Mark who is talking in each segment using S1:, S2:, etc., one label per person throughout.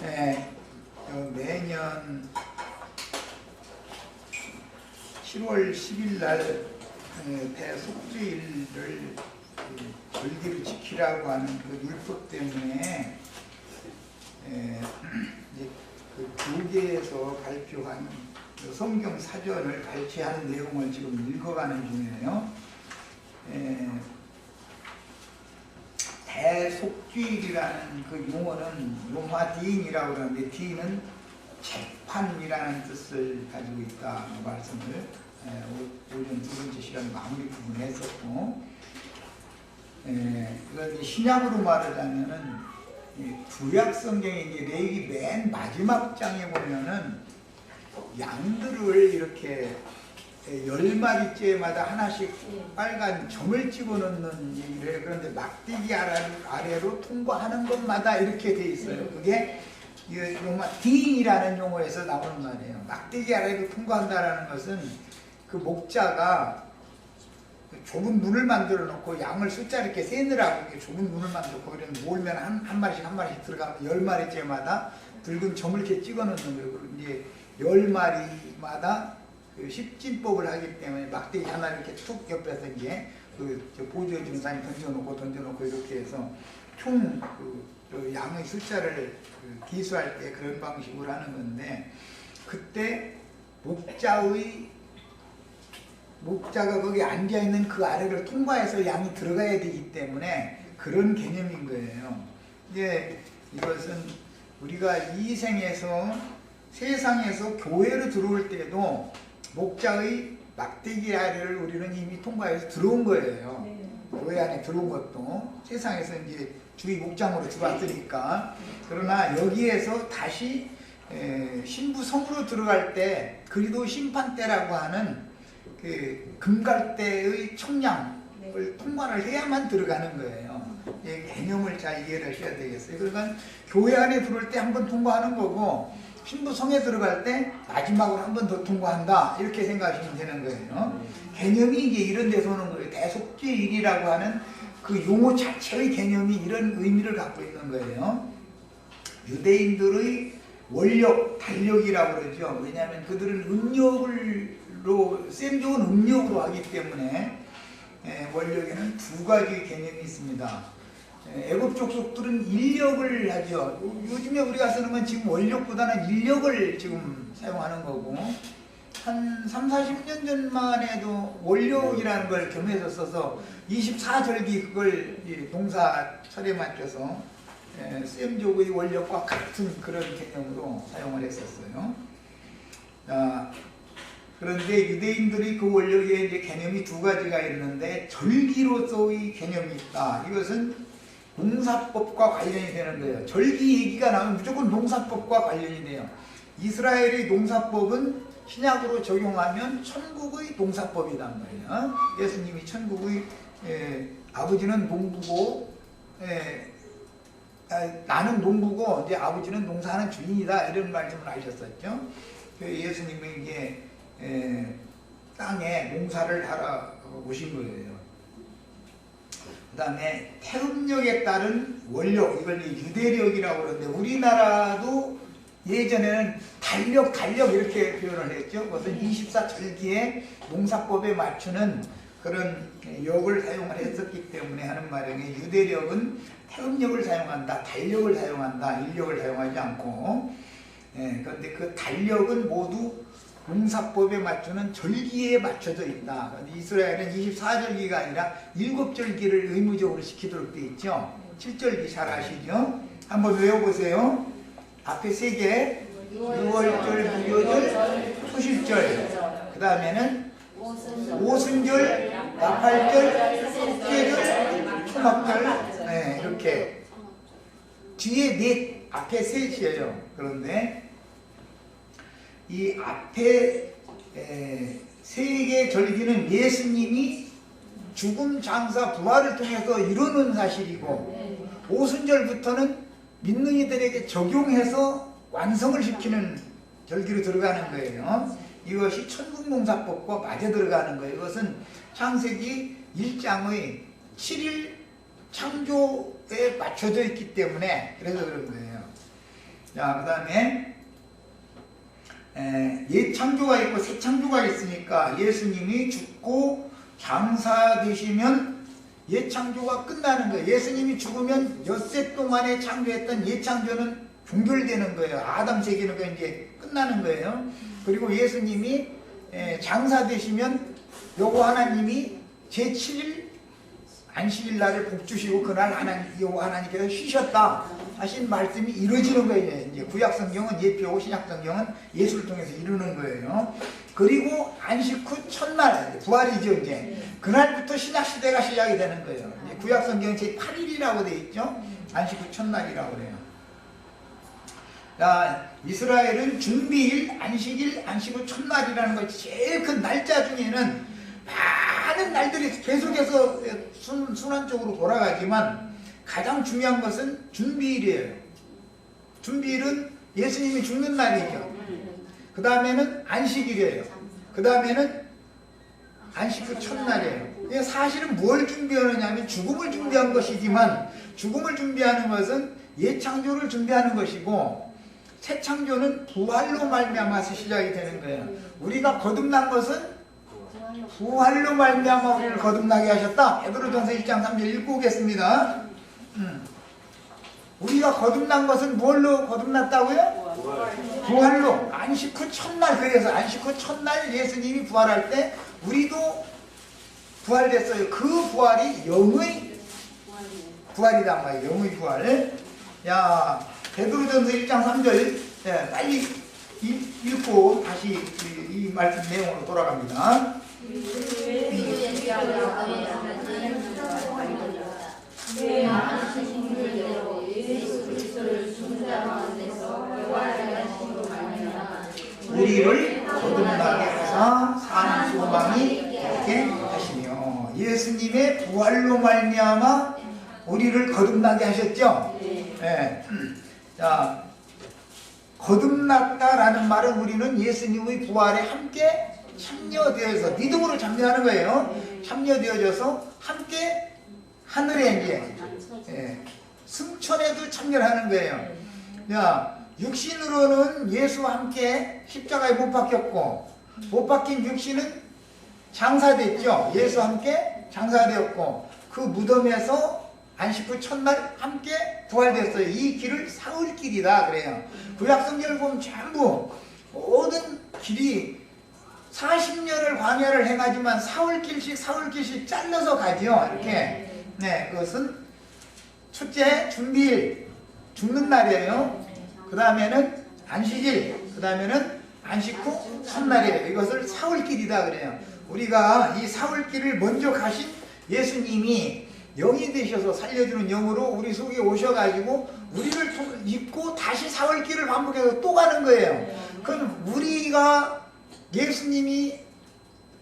S1: 예, 매년 7월 10일 날 대속죄일을 절기를 지키라고 하는 그 율법 때문에 이제 그 교계에서 발표한 그 성경 사전을 발췌하는 내용을 지금 읽어가는 중이에요. 대속죄일이라는 그 용어는 로마 디인이라고 하는데, 디인은 재판이라는 뜻을 가지고 있다 말씀을 오전 두 번째 시간 마무리 부분에 했었고, 이건 신약으로 말하자면은 구약 성경의 이제 레위기 맨 마지막 장에 보면은 양들을 이렇게 10마리째마다 하나씩 빨간 점을 찍어놓는 얘기를 해요. 그런데 막대기 아래로 통과하는 것마다 이렇게 돼 있어요. 그게 로마 디인이라는 용어에서 나오는 말이에요. 막대기 아래로 통과한다라는 것은 그 목자가 좁은 문을 만들어 놓고 양을 숫자 이렇게 세느라고 좁은 문을 만들어 놓고, 그러면 몰면 한 마리씩 들어가면 10마리째마다 붉은 점을 이렇게 찍어 놓는 거예요. 그리고 이제 10마리마다 그 십진법을 하기 때문에 막대기 하나 이렇게 툭 옆에서 이제 그 보조해주는 사람이 던져놓고 이렇게 해서 총 그 양의 숫자를 기수할 때 그런 방식으로 하는 건데, 그때 목자가 거기 앉아있는 그 아래를 통과해서 양이 들어가야 되기 때문에 그런 개념인 거예요. 이제 이것은 우리가 이 생에서 세상에서 교회로 들어올 때도 목자의 막대기 아래를 우리는 이미 통과해서 들어온 거예요. 교회 안에 들어온 것도 세상에서 이제 주의 목장으로 들어왔으니까. 그러나 여기에서 다시 신부 성으로 들어갈 때 그리도 심판 때라고 하는 그 금갈대의 청량을 통과를 해야만 들어가는 거예요. 개념을 잘 이해를 하셔야 되겠어요. 그러니까 교회 안에 들어올 때 한 번 통과하는 거고, 신부 성에 들어갈 때 마지막으로 한 번 더 통과한다, 이렇게 생각하시면 되는 거예요. 개념이 이제 이런 데서 오는 거예요. 대속죄일이라고 하는 그 용어 자체의 개념이 이런 의미를 갖고 있는 거예요. 유대인들의 원력, 달력이라고 그러죠. 왜냐하면 그들은 셈 좋은 음력으로 하기 때문에 원력에는 두 가지 개념이 있습니다. 애굽 족속들은 인력을 하죠. 요즘에 우리가 쓰는 건 지금 원력보다는 인력을 지금 사용하는 거고, 한 30-40년 전만 해도 원력이라는 걸 겸해서 써서 24절기 그걸 농사철에 맞춰서 셈족의 원력과 같은 그런 개념으로 사용을 했었어요. 그런데 유대인들이 그 원력의 이제 개념이 두 가지가 있는데, 절기로서의 개념이 있다. 이것은 농사법과 관련이 되는 거예요. 절기 얘기가 나오면 무조건 농사법과 관련이 돼요. 이스라엘의 농사법은 신약으로 적용하면 천국의 농사법이란 말이에요. 예수님이 천국의 아버지는 농부고 나는 농부고 이제 아버지는 농사하는 주인이다, 이런 말씀을 하셨었죠. 예수님이 이게 땅에 농사를 하러 오신 거예요. 그 다음에 태음력에 따른 원력, 이걸 유대력이라고 그러는데, 우리나라도 예전에는 달력 이렇게 표현을 했죠. 그것은 24절기에 농사법에 맞추는 그런 역을 사용을 했었기 때문에 하는 말이에요. 유대력은 태음력을 사용한다, 달력을 사용한다, 인력을 사용하지 않고. 그런데 그 달력은 모두 농사법에 맞추는 절기에 맞춰져 있다. 이스라엘은 24절기가 아니라 7절기를 의무적으로 지키도록 되어 있죠. 7절기 잘 아시죠? 한번 외워보세요. 앞에 3개, 6월절, 무교절, 초실절, 그 다음에는 오순절, 나팔절, 속죄절, 초막절, 이렇게 뒤에 앞에 3이에요. 그런데 이 앞에 3개 절기는 예수님이 죽음, 장사, 부활을 통해서 이루는 사실이고, 오순절부터는 믿는 이들에게 적용해서 완성을 시키는 절기로 들어가는 거예요. 이것이 천국농사법과 맞아 들어가는 거예요. 이것은 창세기 1장의 7일 창조에 맞춰져 있기 때문에 그래서 그런 거예요. 자, 그 다음에 옛 창조가 있고 새 창조가 있으니까 예수님이 죽고 장사되시면 옛 창조가 끝나는 거예요. 예수님이 죽으면 엿새 동안에 창조했던 옛 창조는 종결되는 거예요. 아담 세계는 이제 끝나는 거예요. 그리고 예수님이 장사되시면 여호와 하나님이 제7일 안식일 날을 복주시고 그날 여호와 하나님께서 쉬셨다 하신 말씀이 이루어지는 거예요. 이제 구약 성경은 예표고 신약 성경은 예수를 통해서 이루는 거예요. 그리고 안식 후 첫날 부활이죠. 이제 그날부터 신약 시대가 시작이 되는 거예요. 이제 구약 성경 제 8일이라고 되어 있죠. 안식 후 첫날이라고 그래요. 자, 이스라엘은 준비일, 안식일, 안식 후 첫날이라는 거 제일 큰 날짜 중에는 많은 날들이 계속해서 순환적으로 돌아가지만 가장 중요한 것은 준비일이에요. 준비일은 예수님이 죽는 날이죠. 그 다음에는 안식일이에요. 그 다음에는 안식 후 첫날이에요. 사실은 뭘 준비하느냐면 죽음을 준비한 것이지만 죽음을 준비하는 것은 옛 창조를 준비하는 것이고 새 창조는 부활로 말미암아서 시작이 되는 거예요. 우리가 거듭난 것은 부활로 말미암아 우리를 거듭나게 하셨다. 베드로전서 1장 3절 읽고 오겠습니다. 우리가 거듭난 것은 뭘로 거듭났다고요? 부활로. 안식 후 첫날. 그래서 안식 후 첫날 예수님이 부활할 때 우리도 부활됐어요. 그 부활이 영의 부활이란 말이에요. 영의 부활. 야, 베드로전서 1장 3절 빨리 읽고 다시 이 말씀 내용으로 돌아갑니다. 우리를 거듭나게 하사 사는 소망이 되게 하시며 예수님의 부활로 말미암아 우리를 거듭나게 하셨죠. 네. 자, 거듭났다라는 말은 우리는 예수님의 부활에 함께 참여되어서 믿음으로 참여하는 거예요. 참여되어져서 함께 하늘에 이제 승천에도 참여를 하는 거예요. 야, 육신으로는 예수와 함께 십자가에 못 박혔고 못 박힌 육신은 장사됐죠. 예수와 함께 장사되었고 그 무덤에서 안식 후 첫날 함께 부활됐어요. 이 길을 사흘길이다 그래요. 구약성경을 보면 전부 모든 길이 40년을 광야를 행하지만 사흘길씩 잘라서 가죠. 이렇게. 네, 그것은 첫째 준비일, 죽는 날이에요. 그 다음에는 안식일, 그 다음에는 안식 후 첫날이에요. 이것을 사흘길이다 그래요. 우리가 이 사흘길을 먼저 가신 예수님이 영이 되셔서 살려주는 영으로 우리 속에 오셔가지고 우리를 입고 다시 사흘길을 반복해서 또 가는 거예요. 그럼 우리가 예수님이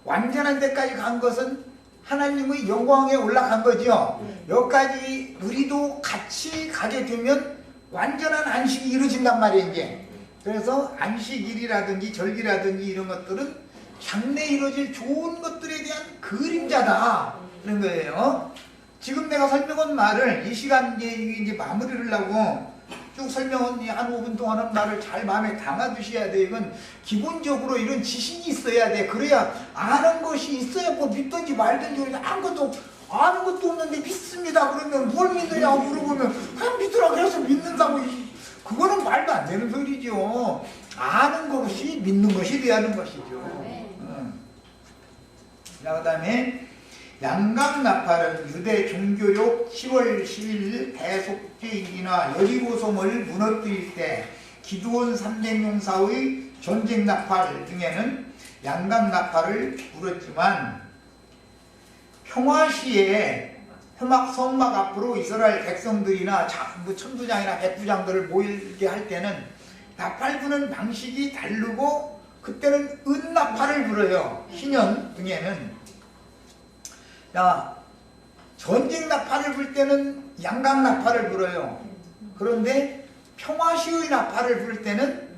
S1: 완전한 데까지 간 것은 하나님의 영광에 올라간 거죠. 여기까지 우리도 같이 가게 되면 완전한 안식이 이루어진단 말이에요. 이제. 그래서 안식일이라든지 절기라든지 이런 것들은 장래에 이루어질 좋은 것들에 대한 그림자다 그런 거예요. 지금 내가 설명한 말을 이 시간 이제 마무리를 하고 쭉 설명한 한 5분 동안은 말을 잘 마음에 담아두셔야 돼. 이건 기본적으로 이런 지식이 있어야 돼. 그래야 아는 것이 있어야 뭐 믿든지 말든지. 아무것도 아는 것도 없는데 믿습니다 그러면 뭘 믿느냐고 물어보면 그냥 믿으라 그래서 믿는다고. 그거는 말도 안 되는 소리죠. 아는 것이 믿는 것이 되는 것이죠. 자, 그 다음에 양강나팔은 유대 종교력 10월 10일 대속죄일이나 여리고성을 무너뜨릴 때 기드온 3대 용사의 전쟁나팔 중에는 양강나팔을 불었지만 평화시에 성막 앞으로 이스라엘 백성들이나 천부장이나 백부장들을 모이게 할 때는 나팔 부는 방식이 다르고 그때는 은나팔을 불어요. 신년 등에는. 야, 전쟁 나팔을 불 때는 양강 나팔을 불어요. 그런데 평화시의 나팔을 불 때는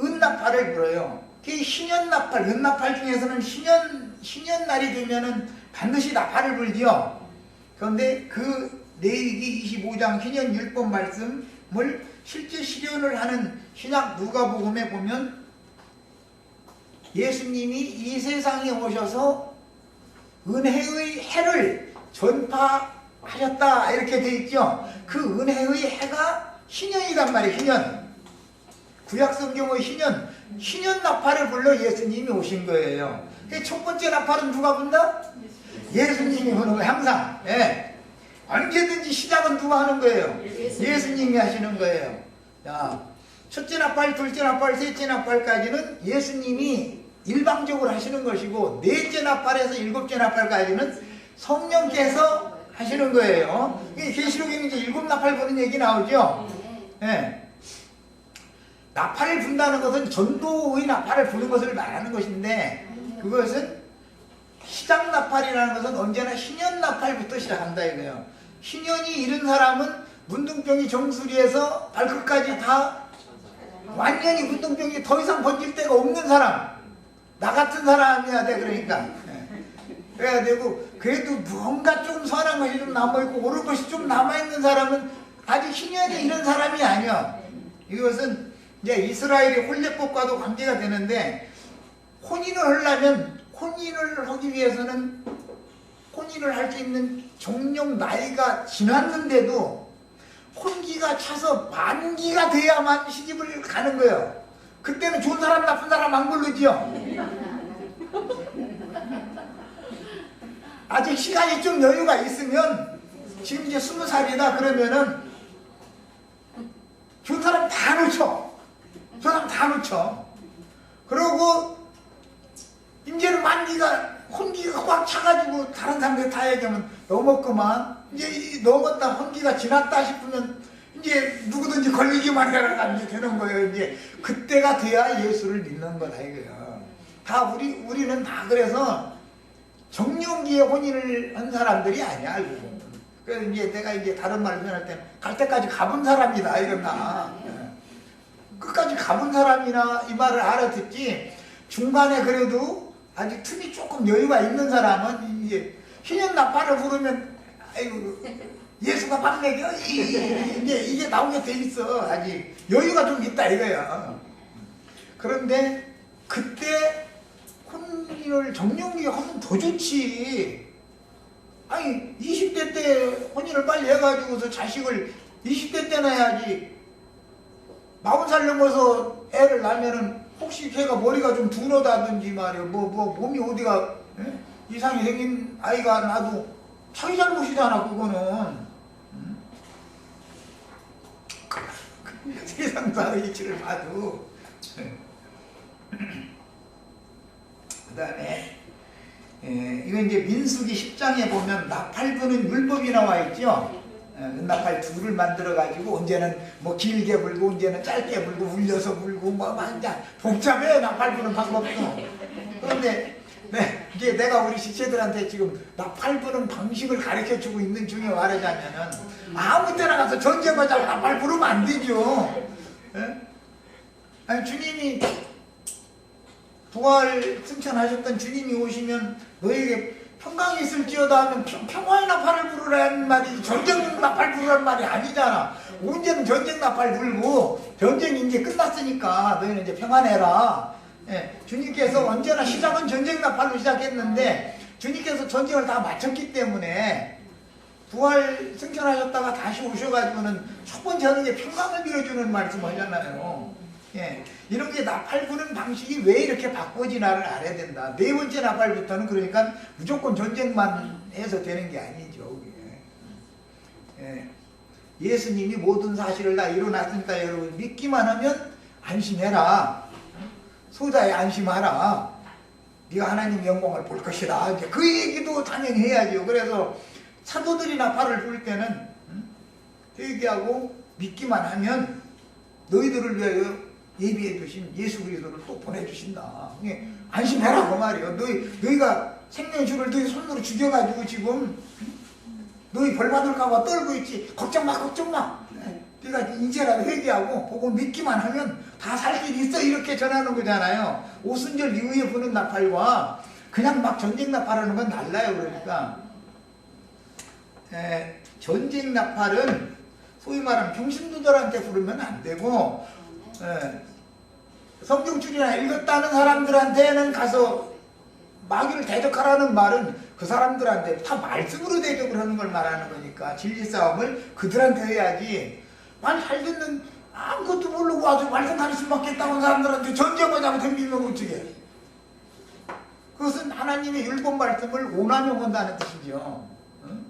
S1: 은 나팔을 불어요. 그 신년 나팔, 은 나팔 중에서는 신년 날이 되면은 반드시 나팔을 불지요. 그런데 그 레위기 25장 신년 율법 말씀을 실제 실현을 하는 신약 누가복음에 보면 예수님이 이 세상에 오셔서 은혜의 해를 전파하셨다 이렇게 돼 있죠. 그 은혜의 해가 희년이란 말이에요. 희년. 구약성경의 희년 나팔을 불러 예수님이 오신 거예요. 첫 번째 나팔은 누가 분다? 예수님이 부는 거예요. 항상. 예. 언제든지 시작은 누가 하는 거예요? 예수님이 하시는 거예요. 자, 첫째 나팔, 둘째 나팔, 셋째 나팔까지는 예수님이 일방적으로 하시는 것이고, 넷째 나팔에서 일곱째 나팔까지는 성령께서 하시는 거예요. 계시록에 이제 일곱 나팔 부는 얘기 나오죠. 예. 나팔을 분다는 것은 전도의 나팔을 부는 것을 말하는 것인데, 그것은 시작 나팔이라는 것은 언제나 희년 나팔부터 시작한다 이거예요. 희년이 이른 사람은 문둥병이 정수리에서 발끝까지 다 완전히 문둥병이 더 이상 번질 데가 없는 사람, 나 같은 사람이어야 돼. 그러니까 그래야 되고, 그래도 뭔가 좀 선한 것이 좀 남아있고 옳은 것이 좀 남아있는 사람은 아직 희년이 이른 사람이 아니야. 이것은 이제 이스라엘의 혼례법과도 관계가 되는데, 혼인을 하려면, 혼인을 하기 위해서는 혼인을 할 수 있는 종령 나이가 지났는데도 혼기가 차서 만기가 돼야만 시집을 가는 거예요. 그때는 좋은 사람 나쁜 사람 안 고르지요. 아직 시간이 좀 여유가 있으면, 지금 이제 20살이다 그러면은 좋은 사람 다 놓쳐. 저 사람 다 놓쳐. 그러고 이제는 만기가, 혼기가 꽉 차가지고 다른 사람들 다 얘기하면 넘었구만. 이제 넘었다, 혼기가 지났다 싶으면 이제 누구든지 걸리기만 해라 이제 되는 거예요. 이제 그때가 돼야 예수를 믿는 거다 이거예요. 다 우리는 다 그래서 정년기에 혼인을 한 사람들이 아니야, 알고 보면. 그래서 이제 내가 이제 다른 말을 표현할 때는 갈 때까지 가본 사람이다 이랬나. 끝까지 가본 사람이나 이 말을 알아듣지, 중간에 그래도 아직 틈이 조금 여유가 있는 사람은 이제 희년 나팔을 부르면 아이고 예수가 밥 먹여 이게 나오게 돼 있어. 아직 여유가 좀 있다 이거야. 그런데 그때 혼인을 정년기에 하면 더 좋지. 아니 20대 때 혼인을 빨리 해가지고서 자식을 20대 때나 해야지. 40살 넘어서 애를 낳으면은 혹시 걔가 머리가 좀 둔하다든지 말이야, 몸이 어디가 이상이 생긴 아이가 나도 자기 잘못이잖아 그거는. 세상사의 이치를 봐도. 그 다음에 이건 이제 민수기 10장에 보면 나팔 부는 율법이 나와 있죠. 은나팔 둘을 만들어 가지고 언제는 뭐 길게 불고 언제는 짧게 불고 울려서 불고 뭐 완전 복잡해 나팔 부는 방법도. 그런데 이제 내가 우리 시체들한테 지금 나팔 부는 방식을 가르쳐 주고 있는 중에 말하자면은 아무 때나 가서 전쟁하자고 나팔 부르면 안 되죠. 아니 주님이 부활 승천하셨던 주님이 오시면 너에게 평강이 있을지어다 하면 평화의 나팔을 부르라는 말이 전쟁 나팔 부르라는 말이 아니잖아. 언제는 전쟁 나팔 불고 전쟁이 이제 끝났으니까 너희는 이제 평안해라. 주님께서 언제나 시작은 전쟁 나팔로 시작했는데 주님께서 전쟁을 다 마쳤기 때문에 부활 승천하셨다가 다시 오셔가지고는 첫 번째 하는 게 평강을 빌어주는 말씀 하잖아요. 이런 게 나팔 부는 방식이 왜 이렇게 바꿔지나를 알아야 된다. 네 번째 나팔부터는 그러니까 무조건 전쟁만 해서 되는 게 아니죠. 예수님이 모든 사실을 다 이뤄놨으니까 여러분 믿기만 하면 안심해라. 소자에 안심하라. 네가 하나님 영광을 볼 것이다. 이제 그 얘기도 당연히 해야죠. 그래서 사도들이 나팔을 불 때는 얘기하고 믿기만 하면 너희들을 위하여 예비해 두신 예수 그리스도를 또 보내주신다. 안심해라 그 말이에요. 너희가 생명줄을 너희 손으로 죽여가지고 지금 너희 벌 받을까봐 떨고 있지. 걱정 마 걱정 마. 네가 이제라도 회개하고 보고 믿기만 하면 다 살 길이 있어 이렇게 전하는 거잖아요. 오순절 이후에 부는 나팔과 그냥 막 전쟁 나팔하는 건 달라요. 그러니까 전쟁 나팔은 소위 말하는 평신도들한테 부르면 안 되고, 예, 성경줄이나 읽었다는 사람들한테는 가서 마귀를 대적하라는 말은 그 사람들한테 다 말씀으로 대적을 하는 걸 말하는 거니까 진리 싸움을 그들한테 해야지. 아니 잘 듣는 아무것도 모르고 아주 말씀 가르침 받겠다고 하는 사람들한테 전쟁하자고 덤비면 어떻게? 그것은 하나님의 율법 말씀을 오남용한다는 뜻이죠. 응?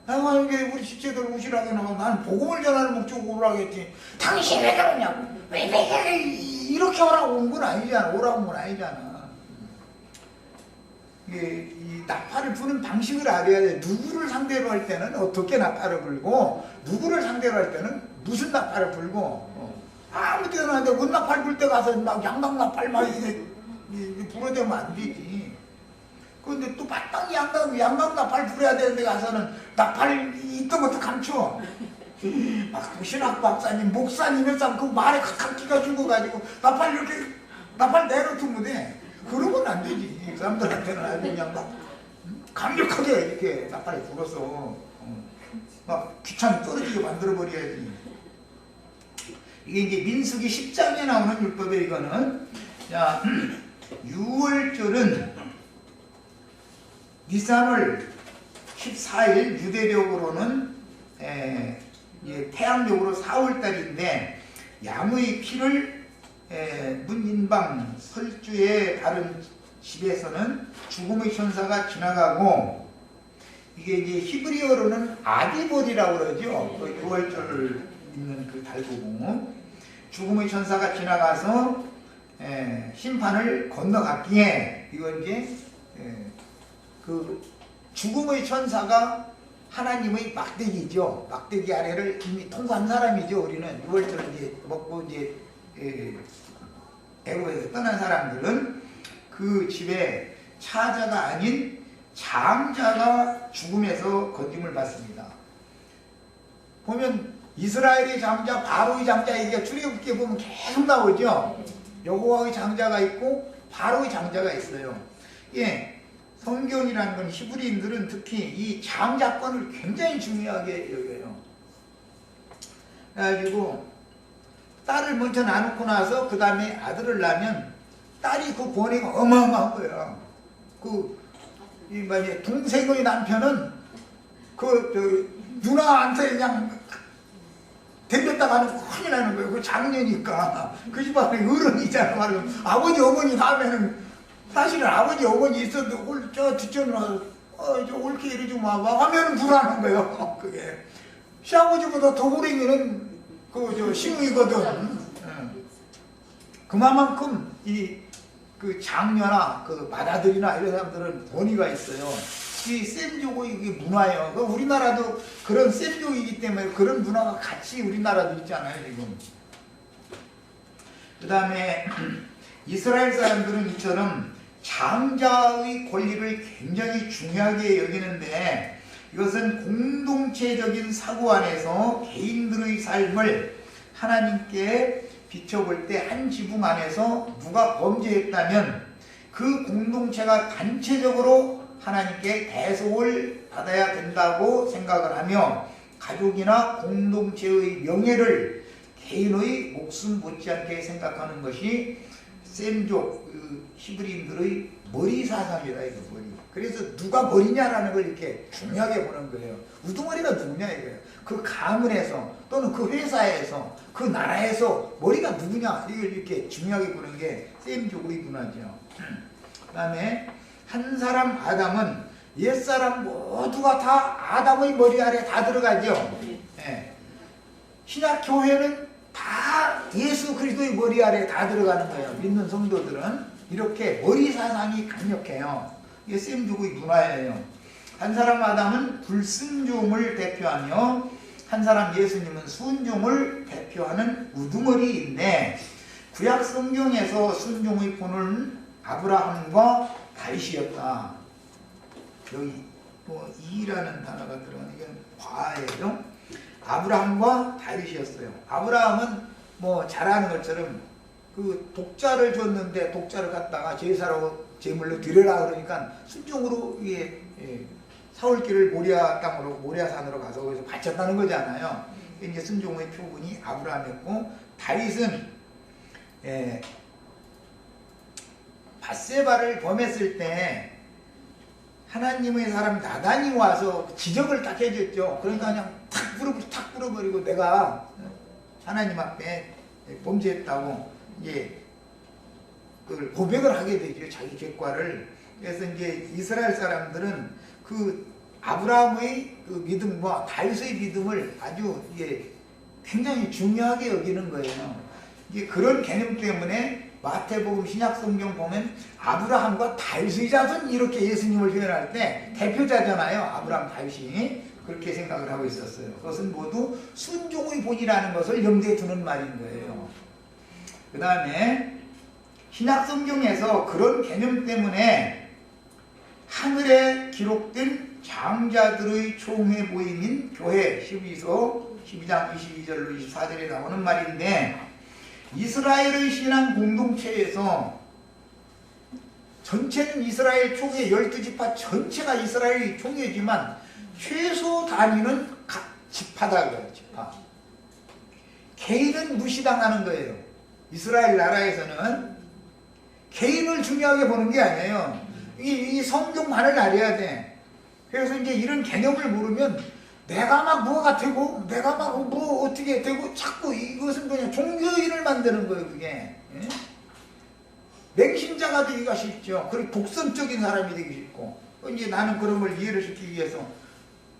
S1: 하나님께 우리 지체들 오시라고 나면 나는 복음을 전하는 목적으로 오라겠지. 당신이 왜 그러냐고. 왜 이렇게 오라고 온 건 아니잖아. 오라고 온 건 아니잖아. 이 나팔을 부는 방식을 알아야 돼. 누구를 상대로 할 때는 어떻게 나팔을 불고, 누구를 상대로 할 때는 무슨 나팔을 불고, 아무 때나 하는데 원나팔 불 때 가서 막 양당나팔 막 이게 불어대면 안 되지. 그런데 또 마땅히 양당나팔 불어야 되는데 가서는 나팔 있던 것도 감춰. 막 신학 박사님, 목사님, 그 말에 각기가 죽어가지고 나팔 내려두면 돼. 그러면 안 되지. 그 사람들한테는 아주 그냥 막 강력하게 이렇게 나팔에 불어서 막 귀찮게 떨어지게 만들어버려야지. 이게 이제 민수기 10장에 나오는 율법에 이거는, 자, 6월절은 니산월 14일, 유대력으로는 태양력으로 4월달인데, 양의 피를 문인방 설주에 바른 집에서는 죽음의 천사가 지나가고, 이게 이제 히브리어로는 아디볼이라고 그러죠. 그 6월절 있는 그 달보고, 죽음의 천사가 지나가서 심판을 건너갔기에, 이건 이제 그 죽음의 천사가 하나님의 막대기죠. 막대기 아래를 이미 통과한 사람이죠. 우리는 6월절 이제 먹고 이제 애굽에서 떠난 사람들은 그 집에 차자가 아닌 장자가 죽음에서 건짐을 받습니다. 보면 이스라엘의 장자, 바로의 장자 얘기가 출애굽기에 보면 계속 나오죠. 여호와의 장자가 있고 바로의 장자가 있어요. 예, 성경이라는 건 히브리인들은 특히 이 장자권을 굉장히 중요하게 여겨요. 그래가지고 딸을 먼저 낳고 나서 그 다음에 아들을 낳으면 딸이 그 권위가 어마어마한 거야. 만약에 동생의 남편은 누나한테 그냥 덤볐다 가는 거 큰일 나는 거예요. 그 장녀니까. 그 집안에 어른이잖아. 말하면 아버지, 어머니 다음에는 사실은 아버지, 어머니 있어도 저 뒷전으로 와서 저 올게 이러지 마봐 하면은 불안한 거예요. 그게. 시아버지보다 더 불행이는 시누이거든. 그만큼 그 장녀나 그 맏아들이나 이런 사람들은 권위가 있어요. 이 셈족의 이게 문화예요. 우리나라도 그런 셈족이기 때문에 그런 문화가 같이 우리나라도 있잖아요, 지금. 그 다음에 이스라엘 사람들은 이처럼 장자의 권리를 굉장히 중요하게 여기는데, 이것은 공동체적인 사고 안에서 개인들의 삶을 하나님께 비춰볼 때 한 지붕 안에서 누가 범죄했다면 그 공동체가 단체적으로 하나님께 대속을 받아야 된다고 생각을 하며, 가족이나 공동체의 명예를 개인의 목숨 못지않게 생각하는 것이 셈족 히브리인들의 머리 사상이다. 이거 머리. 그래서 누가 머리냐라는 걸 이렇게 중요하게 보는 거예요. 우두머리가 누구냐 이거예요. 그 가문에서 또는 그 회사에서 그 나라에서 머리가 누구냐 이걸 이렇게 중요하게 보는 게 셈족의 문화죠. 그 다음에 한 사람 아담은 옛사람 모두가 다 아담의 머리 아래 다 들어가죠. 예. 신약교회는 다 예수 그리스도의 머리 아래 다 들어가는 거예요. 믿는 성도들은 이렇게 머리 사상이 강력해요. 이게 셈족의 문화예요. 한 사람 아담은 불순종을 대표하며 한 사람 예수님은 순종을 대표하는 우두머리인데, 구약 성경에서 순종의 본은 아브라함과 다윗이었다. 여기 이라는 단어가 들어가는 게 과예요. 아브라함과 다윗이었어요. 아브라함은 잘 아는 것처럼 그 독자를 줬는데 독자를 갖다가 제사로 제물로 드려라 그러니까 순종으로 사울길을 모리아 땅으로 모리아산으로 가서 거기서 바쳤다는 거잖아요. 이제 순종의 표본이 아브라함이었고, 다윗은 밧세바를 범했을 때 하나님의 사람 나단이 와서 지적을 딱 해줬죠. 그러니까 그냥 탁 불어버리고 내가 하나님 앞에 범죄했다고 이제 그걸 고백을 하게 되죠. 자기 객과를. 그래서 이제 이스라엘 사람들은 그 아브라함의 그 믿음과 다윗의 믿음을 아주 이게 굉장히 중요하게 여기는 거예요. 이게 그런 개념 때문에 마태복음 신약성경 보면 아브라함과 다윗의 자손 이렇게 예수님을 표현할 때 대표자잖아요. 아브라함, 다윗이 그렇게 생각을 하고 있었어요. 그것은 모두 순종의 본이라는 것을 염두에 두는 말인 거예요. 그 다음에 신약성경에서 그런 개념 때문에 하늘에 기록된 장자들의 총회 모임인 교회 12서 12장 22절로 24절에 나오는 말인데, 이스라엘의 신앙 공동체에서 전체는 이스라엘 총회 12지파 전체가 이스라엘의 총회지만 최소 단위는 각 지파다 그래요. 지파. 개인은 무시당하는 거예요. 이스라엘 나라에서는 개인을 중요하게 보는 게 아니에요. 이 성경만을 알아야 돼. 그래서 이제 이런 개념을 모르면 내가 막 뭐가 되고 내가 막 뭐 어떻게 되고 자꾸 이것은 그냥 종교인을 만드는 거예요. 그게 맹신자가 되기가 쉽죠. 그리고 독선적인 사람이 되기 쉽고, 이제 나는 그런 걸 이해를 시키기 위해서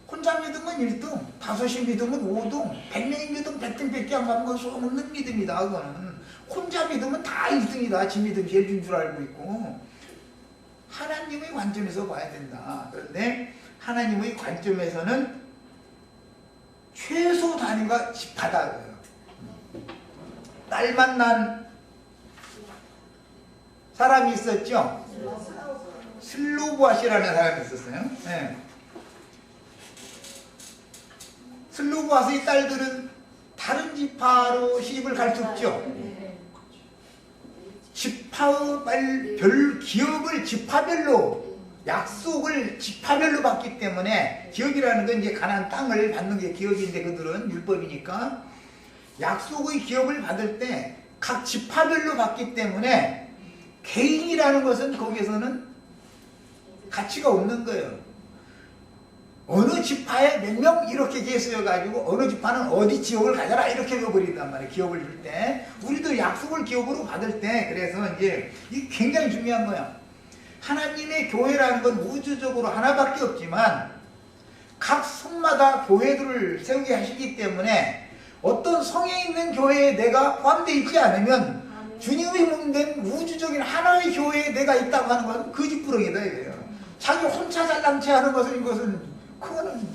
S1: 혼자 믿으면 1등, 5이 믿으면 5등, 100명이 믿으면 100등 100개 안 가는 건 소용없는 믿음이다. 그거는 혼자 믿으면 다 1등이다. 지 믿음 제일 준 줄 알고 있고, 하나님의 관점에서 봐야 된다. 그런데 하나님의 관점에서는 최소 단위가 지파다. 딸 만난 사람이 있었죠. 슬로보아시라는 사람이 있었어요. 네. 슬로보아스의 딸들은 다른 지파로 시집을 갈 수 없죠. 지파의 기업을 지파별로, 약속을 지파별로 받기 때문에, 기업이라는 건 이제 가나안 땅을 받는 게 기업인데 그들은 율법이니까 약속의 기업을 받을 때 각 지파별로 받기 때문에 개인이라는 것은 거기에서는 가치가 없는 거예요. 어느 지파에 몇 명 이렇게 계수해가지고 어느 지파는 어디 지역을 가져라 이렇게 해버린단 말이에요. 기업을 줄 때. 우리도 약속을 기업으로 받을 때, 그래서 이제 이게 굉장히 중요한 거야. 하나님의 교회라는 건 우주적으로 하나밖에 없지만 각 성마다 교회들을 세우게 하시기 때문에 어떤 성에 있는 교회에 내가 포함되어 있지 않으면 주님의 몸된 우주적인 하나의 교회에 내가 있다고 하는 것은 거짓부렁이다 이거예요. 자기 혼자 잘남체 하는 것은, 이것은 그거는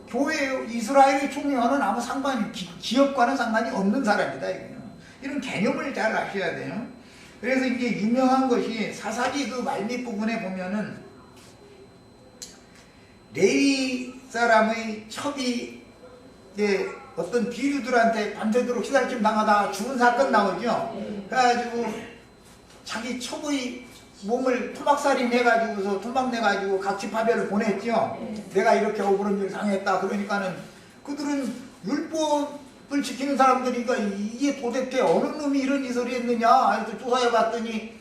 S1: 교회 이스라엘의 총회와는 아무 상관이, 기업과는 상관이 없는 사람이다 이거예요. 이런 개념을 잘 아셔야 돼요. 그래서 이제 유명한 것이 사사기 그 말밑 부분에 보면은 레위 사람의 첩이 이제 어떤 비류들한테 밤새도록 시달림 당하다 죽은 사건 나오죠. 그래가지고 자기 첩의 몸을 토막살인 해가지고서 토막 내가지고 각 지파별로 보냈죠. 내가 이렇게 억울한 일 당했다. 그러니까는 그들은 율법을 지키는 사람들이니까 이게 도대체 어느 놈이 이런 짓을 했느냐 해서 조사해 봤더니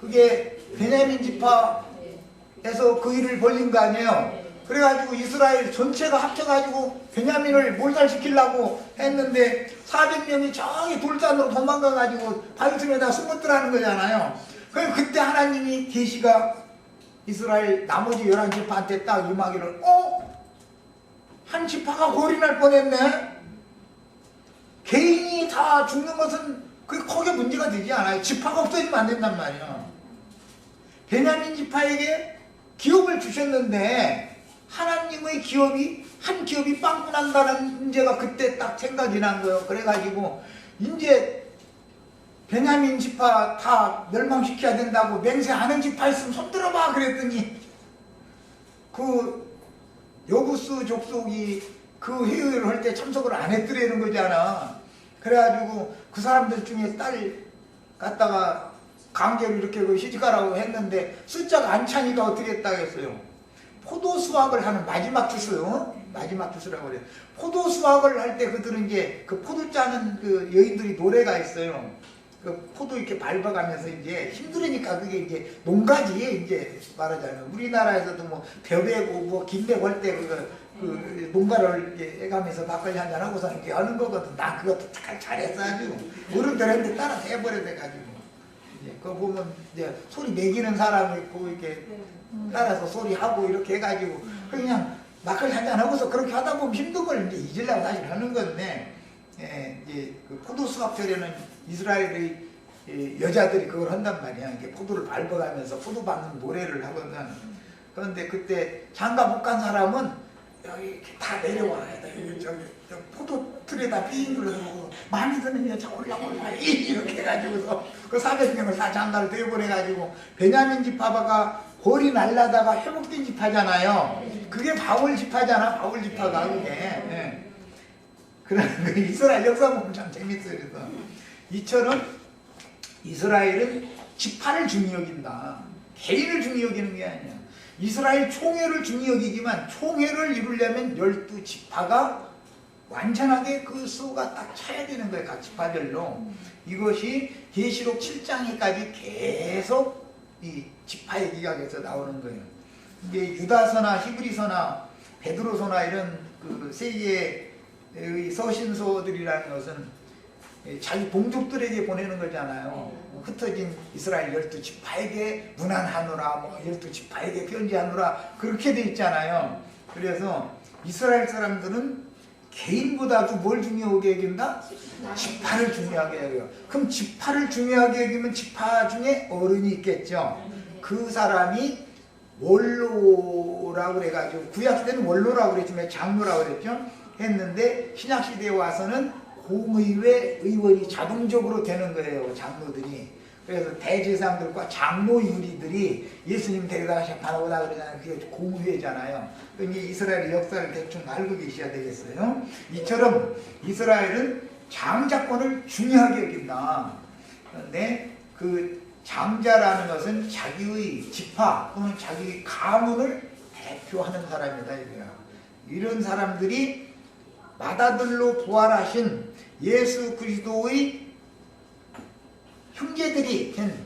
S1: 그게 베냐민 지파에서 그 일을 벌린 거 아니에요. 그래가지고 이스라엘 전체가 합쳐가지고 베냐민을 몰살시키려고 했는데 400명이 저기 돌산으로 도망가가지고 바위틈에다 숨었더라는 거잖아요. 그때 하나님이 계시가 이스라엘 나머지 11지파한테 딱 임하기를, 한 지파가 골이 날 뻔했네. 개인이 다 죽는 것은 그게 크게 문제가 되지 않아요. 지파가 없어지면 안 된단 말이에요. 베냐민 지파에게 기업을 주셨는데 하나님의 기업이, 한 기업이 빵꾸 난다는 문제가 그때 딱 생각이 난 거예요. 그래가지고 이제 베냐민 지파 다 멸망시켜야 된다고 맹세하는 지파 있으면 손 들어봐 그랬더니 그 여부스 족속이 그 회의를 할 때 참석을 안 했더라는 거잖아. 그래가지고 그 사람들 중에 딸 갖다가 강제로 이렇게 시집가라고 했는데 숫자가 안 차니까 어떻게 했다고 했어요. 포도 수확을 하는 마지막 주스, 마지막 주스라고 그래요. 포도 수확을 할 때 그들은 이제 그 포도 짜는 그 여인들이 노래가 있어요. 그 포도 이렇게 밟아가면서 이제 힘들으니까 그게 이제 농가지 이제 말하자면 우리나라에서도 뭐 벼베고 뭐 김배 걸 때 그 농가를 이렇게 해가면서 막걸리 한잔 하고서 이렇게 하는 거거든. 나 그것도 잘했어 아주 어른들한테 따라서 해버려 돼가지고 이제 그거 보면 이제 소리 매기는 사람이 있고 이렇게 따라서 소리하고 이렇게 해가지고 그냥 막걸리 한잔 하고서 그렇게 하다 보면 힘든 걸 이제 잊으려고 다시 하는 건데. 예, 이제 그 포도 수확철에는 이스라엘의 여자들이 그걸 한단 말이야. 이게 포도를 밟아가면서 포도 밟는 노래를 하거든. 그런데 그때 장가 못 간 사람은 여기 이렇게 다 내려와야 돼. 저기 포도 틀에다 삥 눌러서 많이 드는 여자 올라 이렇게 해가지고서 그 400명을 다 장가를 되어보내가지고 베냐민 지파가 골이 날라다가 회복된 지파잖아요. 그게 바울 지파잖아. 바울 지파가 그게. 예. 그런 그 이스라엘 역사 보면 참 재밌어요. 그래서 이처럼 이스라엘은 지파를 중히 여긴다. 개인을 중히 여기는 게 아니야. 이스라엘 총회를 중히 여기지만 총회를 이루려면 12지파가 완전하게 그 수가 딱 차야 되는 거예요. 각 지파별로. 이것이 계시록 7장에까지 계속 이 지파 얘기가 계속 나오는 거예요. 이게 유다서나 히브리서나 베드로서나 이런 그 세 개의 서신서들이라는 것은 자기 동족들에게 보내는 거잖아요. 흩어진 이스라엘 12지파에게 문안하노라, 뭐 12지파에게 편지하노라 그렇게 돼 있잖아요. 그래서 이스라엘 사람들은 개인보다도 뭘 중요하게 여긴다? 지파를 중요하게 여겨요. 그럼 지파를 중요하게 여기면 지파 중에 어른이 있겠죠. 그 사람이 원로라고 그래가지고 구약시대는 원로라고 그랬지만 장로라고 그랬죠. 했는데 신약시대에 와서는 공의회 의원이 자동적으로 되는 거예요. 장로들이. 그래서 대제사장들과 장로 유리들이 예수님 데려다가 재판하고다 그러잖아요. 그게 공의회잖아요. 그러니까 이스라엘의 역사를 대충 알고 계셔야 되겠어요. 이처럼 이스라엘은 장자권을 중요하게 여긴다. 그런데 그 장자라는 것은 자기의 지파 또는 자기의 가문을 대표하는 사람이다 이거야. 이런 사람들이 맏아들로 부활하신 예수 그리스도의 형제들이 된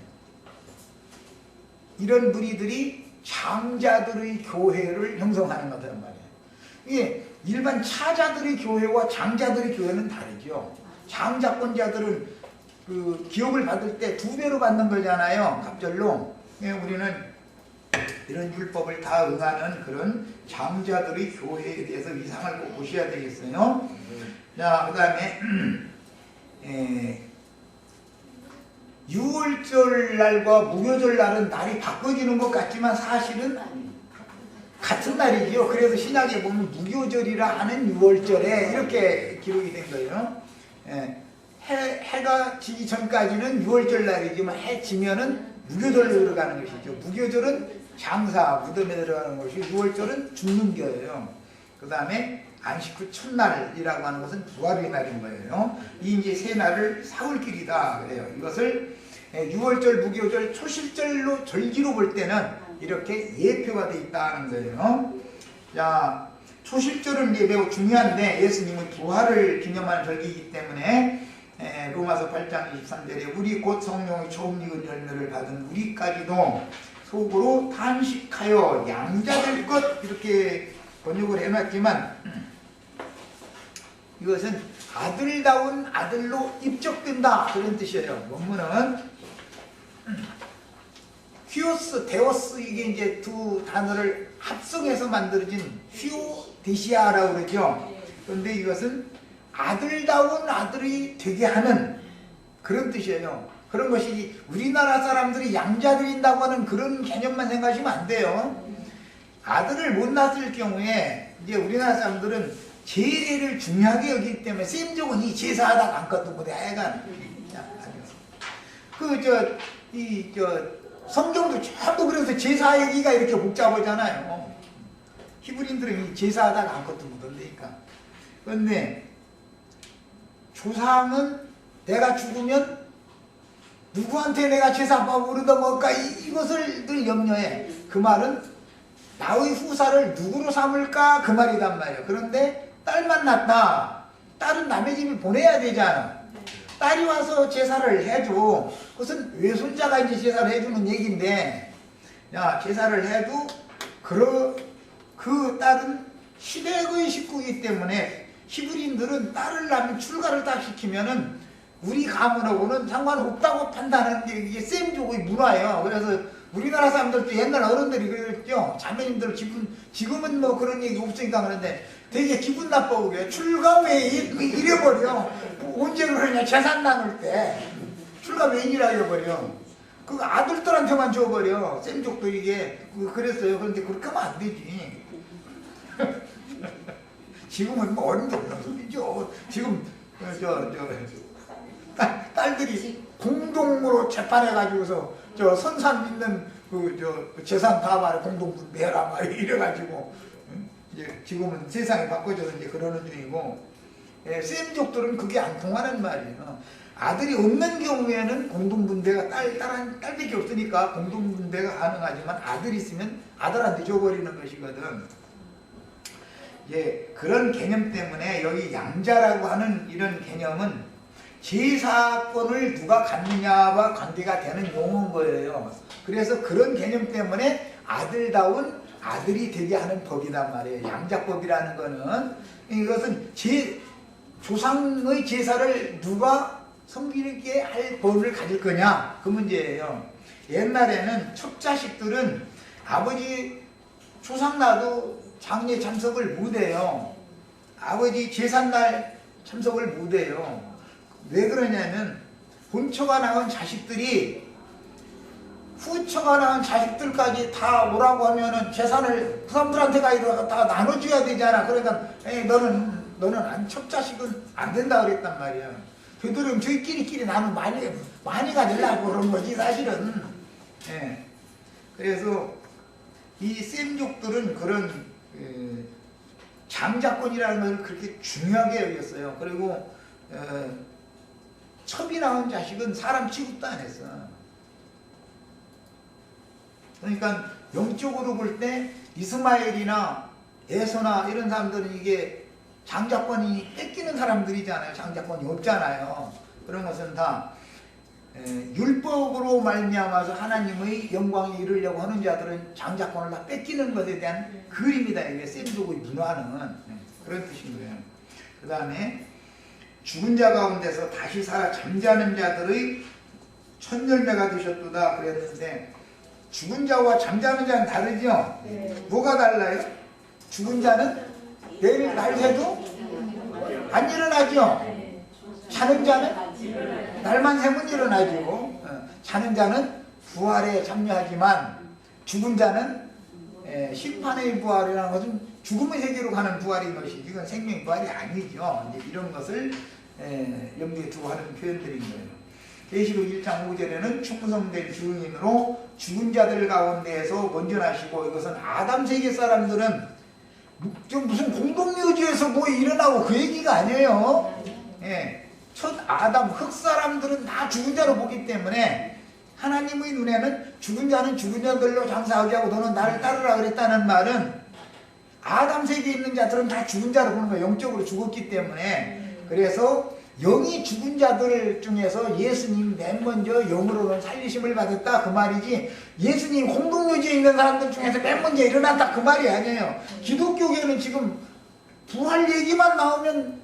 S1: 이런 무리들이 장자들의 교회를 형성하는 거란 말이에요. 이게 일반 차자들의 교회와 장자들의 교회는 다르죠. 장자권자들은 그 기업을 받을 때 2배로 받는 거잖아요. 갑절로. 우리는 이런 율법을 다 응하는 그런 장자들의 교회에 대해서 위상을 꼭 보셔야 되겠어요. 자, 그 다음에 유월절 날과 무교절 날은 날이 바꿔지는 것 같지만 사실은 같은 날이지요. 그래서 신약에 보면 무교절이라 하는 유월절에 이렇게 기록이 된 거예요. 해가 지기 전까지는 유월절 날이지만 해 지면은 무교절로 들어가는 것이죠. 무교절은 장사, 무덤에 들어가는 것이, 유월절은 죽는 거예요. 그 다음에 안식 후 첫날이라고 하는 것은 부활의 날인 거예요. 이 이제 세 날을 사흘길이다 그래요. 이것을 유월절, 무교절, 초실절로 절기로 볼 때는 이렇게 예표가 되어 있다는 거예요. 자, 초실절은 이제 매우 중요한데 예수님의 부활을 기념하는 절기이기 때문에 로마서 8장 23절에 우리 곧 성령의 처음 익은 열매를 받은 우리까지도 속으로 탄식하여 양자될 것 이렇게 번역을 해놨지만 이것은 아들다운 아들로 입적된다 그런 뜻이에요. 원문은 휘오스, 데오스 이게 이제 두 단어를 합성해서 만들어진 휘오데시아라고 그러죠. 그런데 이것은 아들다운 아들이 되게 하는 그런 뜻이에요. 그런 것이 우리나라 사람들이 양자 드린다고 하는 그런 개념만 생각하시면 안 돼요. 아들을 못 낳았을 경우에 이제 우리나라 사람들은 제례를 중요하게 여기기 때문에 쌤족은 이 제사하다가 안 껐던 거대 하여간 성경도 전부 그래서 제사 얘기가 이렇게 복잡하잖아요. 히브리인들은 이 제사하다가 안 껐던 거던데니까. 그런데 조상은 내가 죽으면 누구한테 내가 제사밥을 얻어먹을까 이것을 늘 염려해. 그 말은 나의 후사를 누구로 삼을까 그 말이단 말이에요. 그런데 딸만 낳다. 딸은 남의 집에 보내야 되잖아. 딸이 와서 제사를 해도 그것은 외손자가 이제 제사를 해주는 얘기인데, 야, 제사를 해도 그 딸은 시댁의 식구이기 때문에 히브리인들은 딸을 낳으면 출가를 딱 시키면은 우리 가문하고는 상관없다고 판단하는 게 이게 셈족의 문화예요. 그래서 우리나라 사람들도 옛날 어른들이 그랬죠. 자매님들 지금은 뭐 그런 얘기 없으니까 그런데 되게 기분 나빠오게 출가 외인 이래버려. 언제 그러냐, 재산 나눌 때 출가 외인이라 이래버려. 그 아들들한테만 줘버려. 셈족도 이게 그랬어요. 그런데 그렇게 하면 안 되지. 지금은 뭐 어른도 없는 소리죠. 지금 딸들이 공동으로 재판해가지고서 선산 믿는 재산 다 말에 공동분배해라 막 이래가지고 이제 지금은 세상이 바꿔져서 이제 그러는 중이고, 셈족들은 그게 안 통하는 말이에요. 아들이 없는 경우에는 공동분배가 딸밖에 없으니까 공동분배가 가능하지만 아들이 있으면 아들한테 줘버리는 것이거든. 그런 개념 때문에 여기 양자라고 하는 이런 개념은 제사권을 누가 갖느냐와 관계가 되는 용어인 거예요. 그래서 그런 개념 때문에 아들다운 아들이 되게 하는 법이란 말이에요. 양자법이라는 거는 이것은 조상의 제사를 누가 섬기게 할 법을 가질 거냐 그 문제예요. 옛날에는 첩자식들은 아버지 초상나도 장례 참석을 못해요. 아버지 제삿날 참석을 못해요. 왜 그러냐면 본처가 낳은 자식들이 후처가 낳은 자식들까지 다 오라고 하면은 재산을 그 사람들한테 다 나눠줘야 되잖아. 그러니까 너는 안 첩자식은 안 된다 그랬단 말이야. 되도록 저희끼리 나는 많이 가지려고 그런 거지 사실은. 그래서 이 셈족들은 그런 장자권이라는 것을 그렇게 중요하게 여겼어요. 그리고 첩이 낳은 자식은 사람 취급도 안 했어. 그러니까 영적으로 볼 때 이스마엘이나 에서나 이런 사람들은 이게 장자권이 뺏기는 사람들이잖아요. 장자권이 없잖아요. 그런 것은 다 율법으로 말미암아서 하나님의 영광에 이르려고 하는 자들은 장자권을 다 뺏기는 것에 대한 그림이다. 이게 셈족의 문화는 그런 뜻인 거예요. 그 다음에 죽은 자 가운데서 다시 살아 잠자는 자들의 천열매가 되셨도다 그랬는데, 죽은 자와 잠자는 자는 다르죠? 뭐가 달라요? 죽은 자는 내일 날 새도 안 일어나죠? 자는 자는 날만 새면 일어나죠. 자는 자는 부활에 참여하지만 죽은 자는 심판의 부활이라는 것은 죽음의 세계로 가는 부활인 것이지 이건 생명의 부활이 아니죠. 이제 이런 것을 염두에 두고 하는 표현들인 거예요. 계시록 1장 5절에는 충성된 증인으로 죽은 자들 가운데에서 먼저 나시고, 이것은 아담 세계 사람들은 좀 무슨 공동묘지에서 뭐 일어나고 그 얘기가 아니에요. 첫 아담 흙 사람들은 다 죽은 자로 보기 때문에 하나님의 눈에는 죽은 자는 죽은 자들로 장사하게 하고 너는 나를 따르라 그랬다는 말은 아담 세계에 있는 자들은 다 죽은 자로 보는 거예요. 영적으로 죽었기 때문에. 그래서 영이 죽은 자들 중에서 예수님 맨 먼저 영으로는 살리심을 받았다 그 말이지, 예수님 공동묘지에 있는 사람들 중에서 맨 먼저 일어났다 그 말이 아니에요. 기독교계는 지금 부활 얘기만 나오면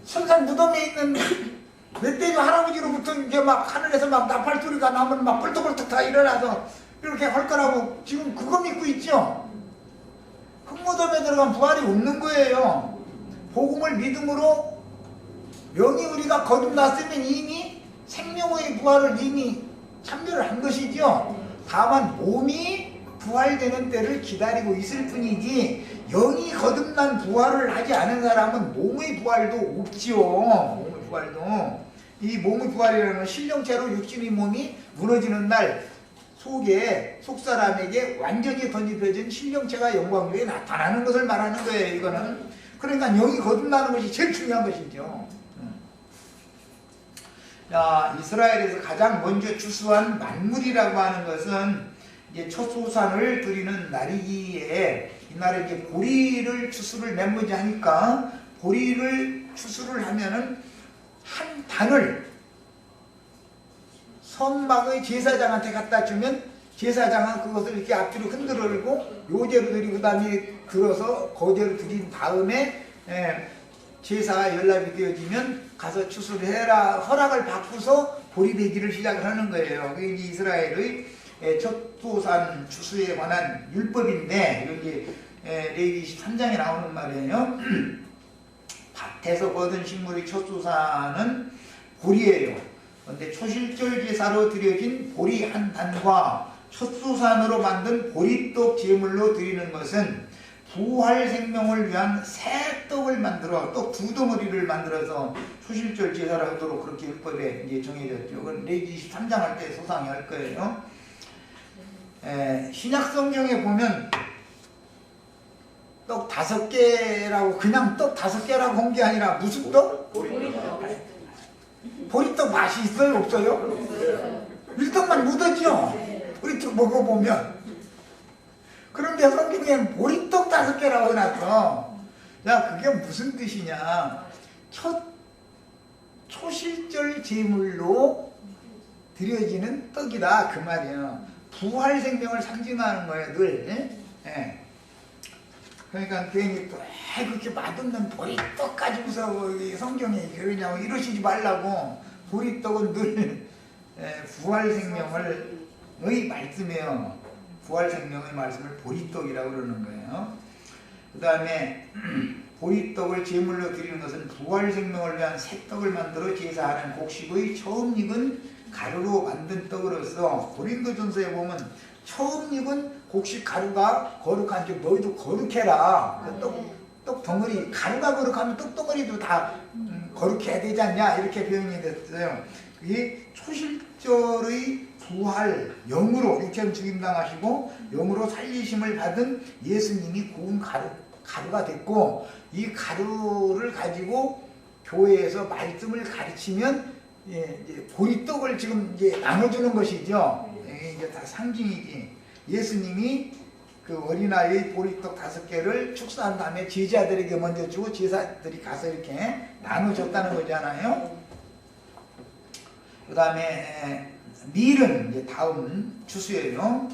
S1: 선산 무덤에 있는 멧돼지 할아버지로부터 이제 막 하늘에서 막 나팔 소리가 나면 막 벌떡벌떡 다 일어나서 이렇게 할 거라고 지금 그거 믿고 있죠. 흙무덤에 들어간 부활이 없는 거예요. 복음을 믿음으로 영이 우리가 거듭났으면 이미 생명의 부활을 이미 참여를 한 것이죠. 다만 몸이 부활되는 때를 기다리고 있을 뿐이지, 영이 거듭난 부활을 하지 않은 사람은 몸의 부활도 없지요. 몸의 부활도. 이 몸의 부활이라는 건 신령체로 육신의 몸이 무너지는 날 속사람에게 완전히 던져진 신령체가 영광중에 나타나는 것을 말하는 거예요. 이거는. 그러니까 영이 거듭나는 것이 제일 중요한 것이죠. 이스라엘에서 가장 먼저 추수한 만물이라고 하는 것은 이제 첫소산을 드리는 날이기에 이날에 이제 보리를 추수를 맨먼저 하니까 보리를 추수를 하면은 한 단을 성막의 제사장한테 갖다 주면 제사장은 그것을 이렇게 앞뒤로 흔들고 요제로 드리고 그다음에 들어서 거제로 드린 다음에 제사가 연락이 되어지면 가서 추수를 해라 허락을 받고서 보리배기를 시작을 하는 거예요. 그게 이제 이스라엘의 첫소산 추수에 관한 율법인데 여기 레위기 23장에 나오는 말이에요. 밭에서 거둔 식물의 첫소산은 보리예요. 그런데 초실절 제사로 드려진 보리 한 단과 첫소산으로 만든 보리떡 제물로 드리는 것은 부활 생명을 위한 새 떡을 만들어 떡 2덩어리를 만들어서 초실절 제사를 하도록 그렇게 율법에 이제 정해졌죠. 그건 레위기 23장 할 때 소상히 할 거예요. 신약 성경에 보면 떡 5개라고 그냥 떡 5개라고 한 게 아니라 무슨 떡? 보리떡 맛이 있어요? 없어요? 밀떡만 묻었죠? 우리 쭉 먹어보면. 그런데 성경에는 보리떡 5개라고 해놨어. 야, 그게 무슨 뜻이냐? 초실절 제물로 드려지는 떡이다 그 말이에요. 부활 생명을 상징하는 거예요, 늘. 예? 그러니까 괜히 또 그렇게 맛없는 보리떡 가지고서 성경에 그러냐고 이러시지 말라고. 보리떡은 늘 부활 생명의 말씀이에요. 부활 생명의 말씀을 보리떡이라고 그러는 거예요. 그 다음에 보리떡을 제물로 드리는 것은 부활 생명을 위한 새 떡을 만들어 제사하는 곡식의 처음 익은 가루로 만든 떡으로서 고린도전서에 보면 처음 익은 곡식 가루가 거룩한 줄 너희도 거룩해라. 그 떡 덩어리 가루가 거룩하면 떡 덩어리도 다 거룩해야 되지 않냐 이렇게 표현이 됐어요. 그게 초실절의 부활 영으로 육체는 죽임당하시고 영으로 살리심을 받은 예수님이 구운 가루가 됐고 이 가루를 가지고 교회에서 말씀을 가르치면 이제 보리떡을 지금 이제 나눠주는 것이죠. 이게 다 상징이지. 예수님이 그 어린아이 보리떡 5개를 축사한 다음에 제자들에게 먼저 주고 제자들이 가서 이렇게 나눠줬다는 거잖아요. 그 다음에 밀은 이제 다음 추수예요.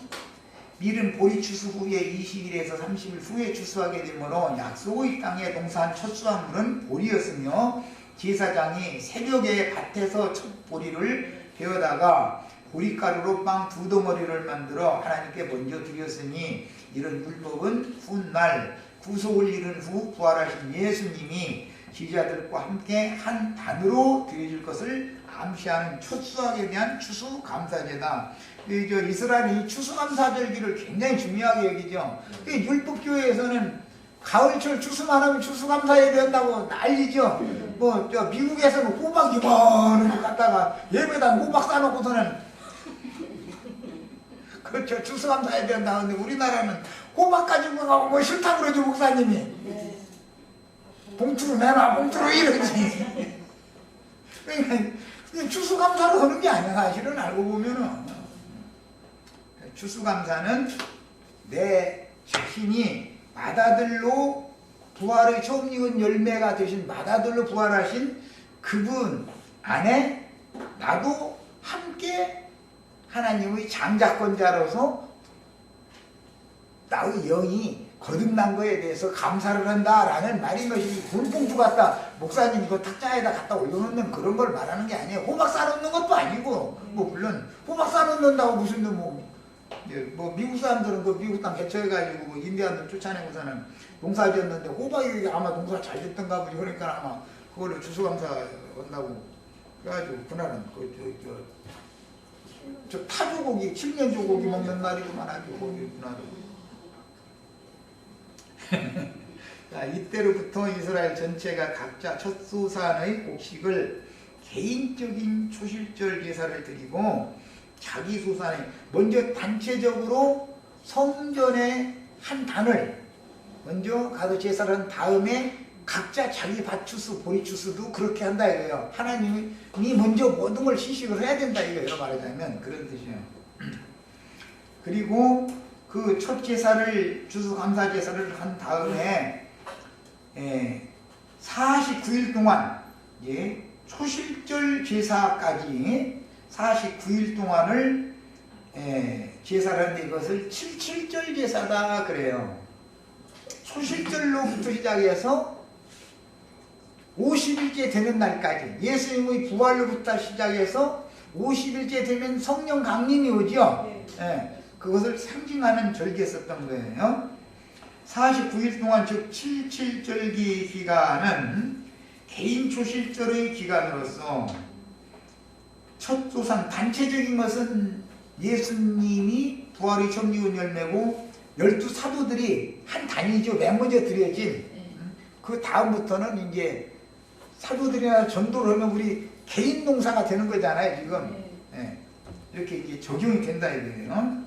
S1: 밀은 보리 추수 후에 20일에서 30일 후에 추수하게 되므로 약속의 땅에 농사한 첫 수확물은 보리였으며 제사장이 새벽에 밭에서 첫 보리를 베어다가 보리가루로 빵 2덩어리를 만들어 하나님께 먼저 드렸으니 이런 율법은 훗날 구속을 이룬 후 부활하신 예수님이 제자들과 함께 한 단으로 드려질 것을 암시하는 첫 수확에 대한 추수감사제다. 이스라엘이 추수감사절기를 굉장히 중요하게 여기죠. 율법교회에서는 가을철 추수만 하면 추수감사해야 된다고 난리죠. 미국에서는 호박 이만한 거 갖다가 예배당 호박 싸놓고서는 그렇죠. 추수감사해야 된다. 근데 우리나라는 호박 가지고 가고 뭐 싫다 그러죠, 목사님이. 봉투로 내놔, 봉투로 이러지. 그러니까 추수감사를 하는 게 아니야, 사실은 알고 보면은. 추수감사는 내 자신이 맏아들로 부활의 처음 익은 열매가 되신 맏아들로 부활하신 그분 안에 나도 함께 하나님의 장자권자로서 나의 영이 거듭난 거에 대해서 감사를 한다라는 말인 것이 돈봉투 갖다 목사님 이거 탁자에다 갖다 올려놓는 그런 걸 말하는 게 아니에요. 호박 싸놓는 것도 아니고 물론 호박 싸놓는다고 무슨 미국 사람들은 그 미국 땅 개척해가지고 인디안들 쫓아내고서는 농사 지었는데 호박이 아마 농사 잘 됐던가 보지. 그러니까 아마 그걸로 추수감사 한다고 그래가지고 그날은 저 타조고기, 7년조 고기 먹는 날이구만 아주 고기구나. 자, 이때로부터 이스라엘 전체가 각자 첫소산의 곡식을 개인적인 초실절 제사를 드리고 자기 소산에 먼저 단체적으로 성전에 한 단을 먼저 가서 제사를 한 다음에 각자 자기 밭추수, 보리추수도 그렇게 한다 이거예요. 하나님이 먼저 모든 걸 시식을 해야 된다 이거예요. 말하자면 그런 뜻이에요. 그리고 그 첫 제사를 추수감사 제사를 한 다음에 49일 동안 초실절 제사까지 49일 동안을 제사를 하는데 이것을 칠칠절 제사다 그래요. 초실절로부터 시작해서 50일째 되는 날까지 예수님의 부활로부터 시작해서 50일째 되면 성령 강림이 오죠. 그것을 상징하는 절기였었던 거예요. 49일 동안 즉 칠칠절기 기간은 개인 초실절의 기간으로서 첫 조상 단체적인 것은 예수님이 부활의 섭리군 열매고 12사도들이 한 단위죠. 맹모져 드려진. 그 다음부터는 이제 사도들이나 전도를 하면 우리 개인 농사가 되는 거잖아요. 지금 이렇게 이제 적용이 된다 이거예요.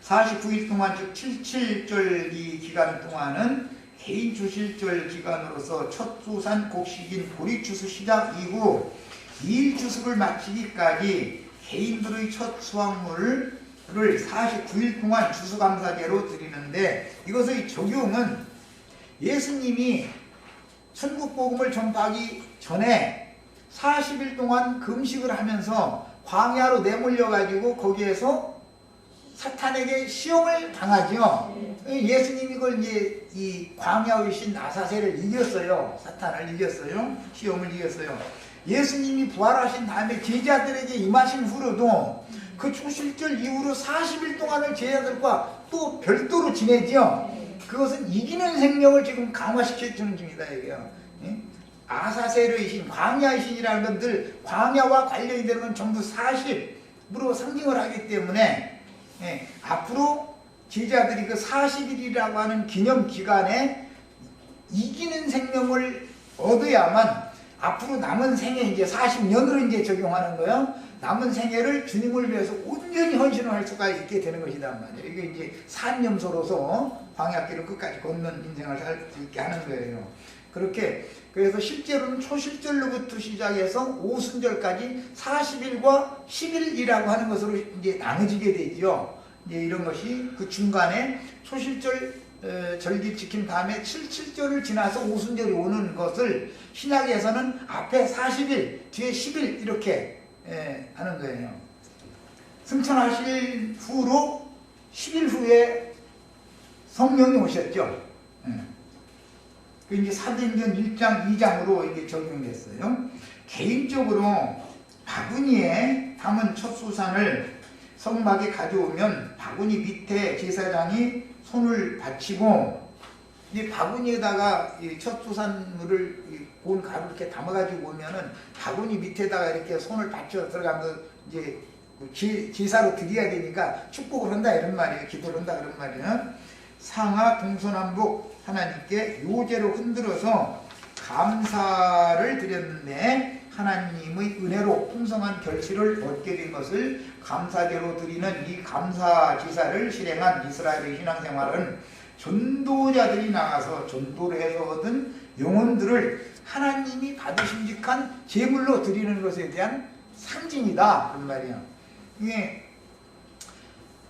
S1: 49일 동안 즉 칠칠절기 기간 동안은 개인 초실절 기간으로서 첫 조산 곡식인 보리추수 시작 이후 2일 추수를 마치기까지 개인들의 첫 수확물을 49일 동안 추수감사제로 드리는데 이것의 적용은 예수님이 천국복음을 전파하기 전에 40일 동안 금식을 하면서 광야로 내몰려가지고 거기에서 사탄에게 시험을 당하죠. 예수님이 이걸 이제 이 광야의 신 아사셀을 이겼어요. 사탄을 이겼어요. 시험을 이겼어요. 예수님이 부활하신 다음에 제자들에게 임하신 후로도 그 초실절 이후로 40일 동안을 제자들과 또 별도로 지내죠. 그것은 이기는 생명을 지금 강화시켜주는 중이다 이게요. 아사셀의 신, 광야의 신이라는 건 늘 광야와 관련이 되는 건 전부 40으로 상징을 하기 때문에 앞으로 제자들이 그 40일이라고 하는 기념 기간에 이기는 생명을 얻어야만 앞으로 남은 생애 이제 40년으로 이제 적용하는 거예요. 남은 생애를 주님을 위해서 온전히 헌신을 할 수가 있게 되는 것이란 말이에요. 이게 이제 산념소로서 광야길을 끝까지 걷는 인생을 살 수 있게 하는 거예요. 그렇게 그래서 실제로는 초실절로부터 시작해서 오순절까지 40일과 10일이라고 하는 것으로 이제 나눠지게 되죠. 이제 이런 것이 그 중간에 초실절 절기 지킨 다음에 칠칠절을 지나서 오순절이 오는 것을 신약에서는 앞에 40일, 뒤에 10일 이렇게 하는 거예요. 승천하실 후로 10일 후에 성령이 오셨죠. 그 이제 사도행전 1장, 2장으로 이게 적용됐어요. 개인적으로 바구니에 담은 첫 수산을 성막에 가져오면 바구니 밑에 제사장이 손을 받치고 이 바구니에다가 이 첫 수산물을 고운 가루 이렇게 담아가지고 오면은 바구니 밑에다가 이렇게 손을 받쳐 들어가면서 이제 제사로 드려야 되니까 축복을 한다 이런 말이에요. 기도를 한다 그런 말이에요. 상하 동서남북 하나님께 요제로 흔들어서 감사를 드렸는데 하나님의 은혜로 풍성한 결실을 얻게 된 것을 감사제로 드리는 이 감사 제사를 실행한 이스라엘의 신앙생활은 전도자들이 나가서 전도를 해서 얻은 영혼들을 하나님이 받으심직한 제물로 드리는 것에 대한 상징이다 그런 말이에요. 이게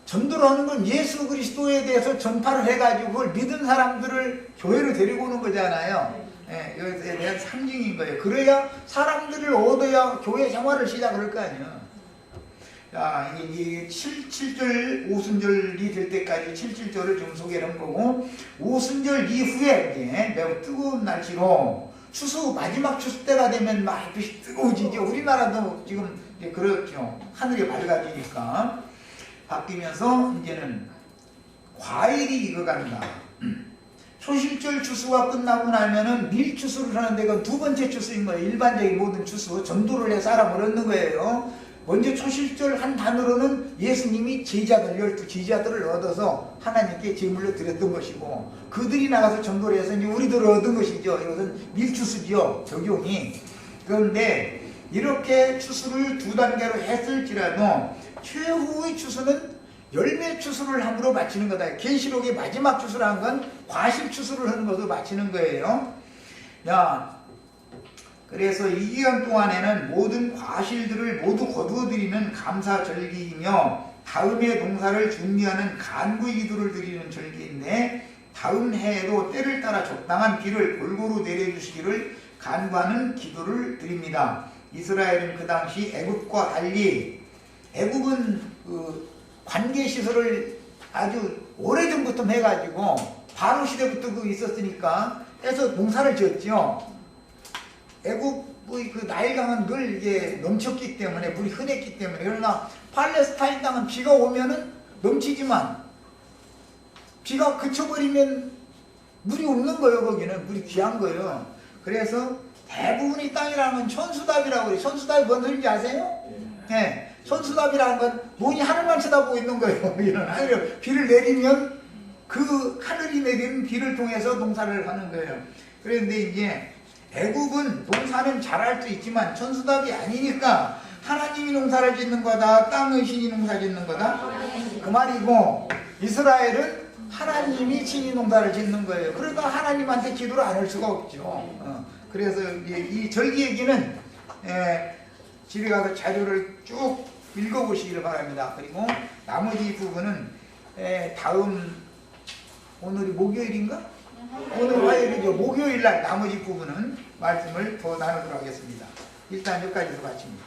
S1: 전도를 하는 건 예수 그리스도에 대해서 전파를 해가지고 그걸 믿은 사람들을 교회로 데리고 오는 거잖아요. 이것에 대한 상징인 거예요. 그래야 사람들을 얻어야 교회 생활을 시작할 거 아니에요. 자, 이게 7절 오순절이 될 때까지 7절을 좀 소개를 한 거고, 오순절 이후에 이제 매우 뜨거운 날씨로 추수, 마지막 추수 때가 되면 막 햇빛이 뜨거워지죠. 우리나라도 지금 이제 그렇죠. 하늘이 밝아지니까. 바뀌면서 이제는 과일이 익어간다. 초실절 추수가 끝나고 나면은 밀추수를 하는데 그건 두 번째 추수인 거예요. 일반적인 모든 추수, 전도를 해 사람을 얻는 거예요. 먼저 초실절 한 단으로는 예수님이 제자들, 12제자들을 얻어서 하나님께 제물로 드렸던 것이고, 그들이 나가서 전도를 해서 이제 우리들을 얻은 것이죠. 이것은 밀추수죠, 적용이. 그런데 이렇게 추수를 두 단계로 했을지라도 최후의 추수는 열매 추수를 함으로 마치는 거다. 계시록의 마지막 추수라는 건 과실 추수를 하는 것으로 마치는 거예요. 그래서 이 기간 동안에는 모든 과실들을 모두 거두어드리는 감사절기이며 다음해 농사를 준비하는 간구의 기도를 드리는 절기인데 다음 해에도 때를 따라 적당한 비를 골고루 내려주시기를 간구하는 기도를 드립니다. 이스라엘은 그 당시 애굽과 달리 애굽은 그 관계시설을 아주 오래전부터 해가지고 바로 시대부터 그 있었으니까 해서 농사를 지었죠. 애굽의 그 나일강은 늘 이게 넘쳤기 때문에 물이 흔했기 때문에. 그러나 팔레스타인 땅은 비가 오면은 넘치지만 비가 그쳐버리면 물이 없는 거예요. 거기는 물이 귀한 거예요. 그래서 대부분의 땅이라는 건 천수답이라고 그래요. 천수답이 뭔 소리인지 아세요? 네. 천수답이라는 건 논이 하늘만 쳐다보고 있는 거예요. 이런 하늘 비를 내리면 그 하늘이 내리는 비를 통해서 농사를 하는 거예요. 그런데 이제 애굽은 농사는 잘할 수 있지만 천수답이 아니니까 하나님이 농사를 짓는 거다, 땅의 신이 농사 짓는 거다 그 말이고, 이스라엘은 하나님이 친히 농사를 짓는 거예요. 그러니까 하나님한테 기도를 안 할 수가 없죠. 그래서 이 절기 얘기는 집에 가서 자료를 쭉 읽어보시기를 바랍니다. 그리고 나머지 부분은 다음, 오늘이 목요일인가? 오늘 화요일이죠. 목요일날 나머지 부분은 말씀을 더 나누도록 하겠습니다. 일단 여기까지서 마칩니다.